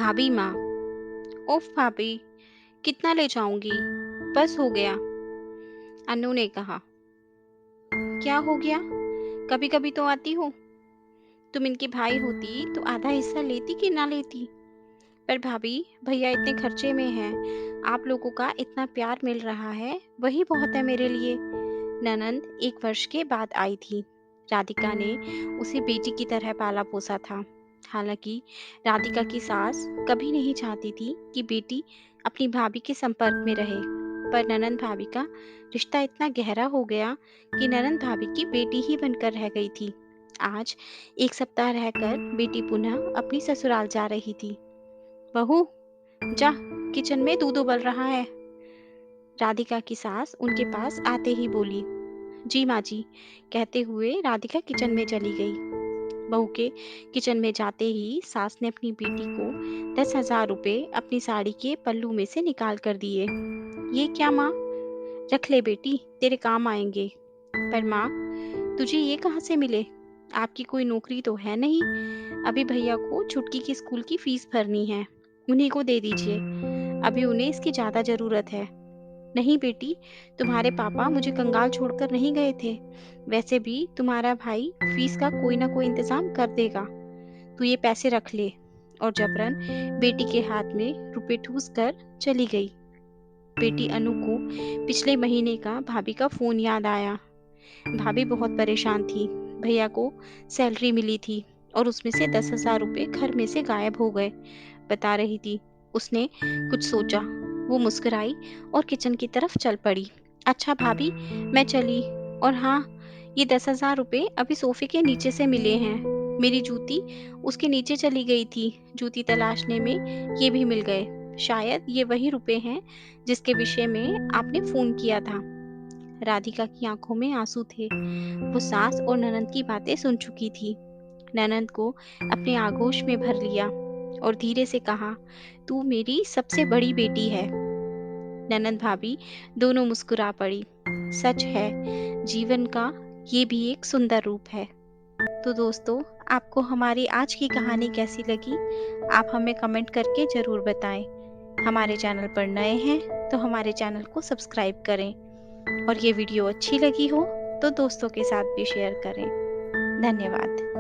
भाभी माँ। उफ भाभी, कितना ले जाऊंगी? बस हो गया। अनु ने कहा। क्या हो गया? कभी कभी तो आती हो। तुम इनके भाई होती तो आधा हिस्सा लेती कि ना लेती। पर भाभी, भैया इतने खर्चे में हैं। आप लोगों का इतना प्यार मिल रहा है, वही बहुत है मेरे लिए। ननंद 1 वर्ष के बाद आई थी। राधिका ने उसे बेटी की तरह पाला पोसा था। हालांकि राधिका की सास कभी नहीं चाहती थी कि बेटी अपनी भाभी के संपर्क में रहे, पर ननंद भाभी का रिश्ता इतना गहरा हो गया कि ननंद भाभी की बेटी ही बनकर रह गई थी। आज 1 सप्ताह रहकर बेटी पुनः अपनी ससुराल जा रही थी। बहू, जा, किचन में दूध उबल रहा है। राधिका की सास उनके पास आते ही बोली। जी माँ जी, कहते हुए राधिका किचन में चली गई। बहू के किचन में जाते ही सास ने अपनी बेटी को 10,000 रुपये अपनी साड़ी के पल्लू में से निकाल कर दिए। ये क्या माँ? रख ले बेटी, तेरे काम आएंगे। पर माँ, तुझे ये कहाँ से मिले? आपकी कोई नौकरी तो है नहीं। अभी भैया को छुटकी की स्कूल की फीस भरनी है, उन्हीं को दे दीजिए। अभी उन्हें इसकी ज़्यादा ज़रूरत है। नहीं बेटी, तुम्हारे पापा मुझे कंगाल छोड़कर नहीं गए थे। वैसे भी तुम्हारा भाई फीस का कोई ना कोई इंतजाम कर देगा। तू ये पैसे रख ले। और जबरन बेटी के हाथ में रुपए ठूस कर चली गई। बेटी अनु को पिछले महीने का भाभी का फोन याद आया। भाभी बहुत परेशान थी। भैया को सैलरी मिली थी और उसमें से 10,000 रुपये घर में से गायब हो गए, बता रही थी। उसने कुछ सोचा, वो मुस्कुराई और किचन की तरफ चल पड़ी। अच्छा भाभी, मैं चली। और हाँ, ये 10,000 रुपये अभी सोफे के नीचे से मिले हैं। मेरी जूती उसके नीचे चली गई थी। जूती तलाशने में ये भी मिल गए। शायद ये वही रुपए हैं जिसके विषय में आपने फोन किया था। राधिका की आंखों में आंसू थे। वो सास और ननंद की बातें सुन चुकी थी। ननंद को अपने आगोश में भर लिया और धीरे से कहा, तू मेरी सबसे बड़ी बेटी है। ननंद भाभी दोनों मुस्कुरा पड़ी। सच है, जीवन का ये भी एक सुंदर रूप है। तो दोस्तों, आपको हमारी आज की कहानी कैसी लगी? आप हमें कमेंट करके ज़रूर बताएं। हमारे चैनल पर नए हैं तो हमारे चैनल को सब्सक्राइब करें, और ये वीडियो अच्छी लगी हो तो दोस्तों के साथ भी शेयर करें। धन्यवाद।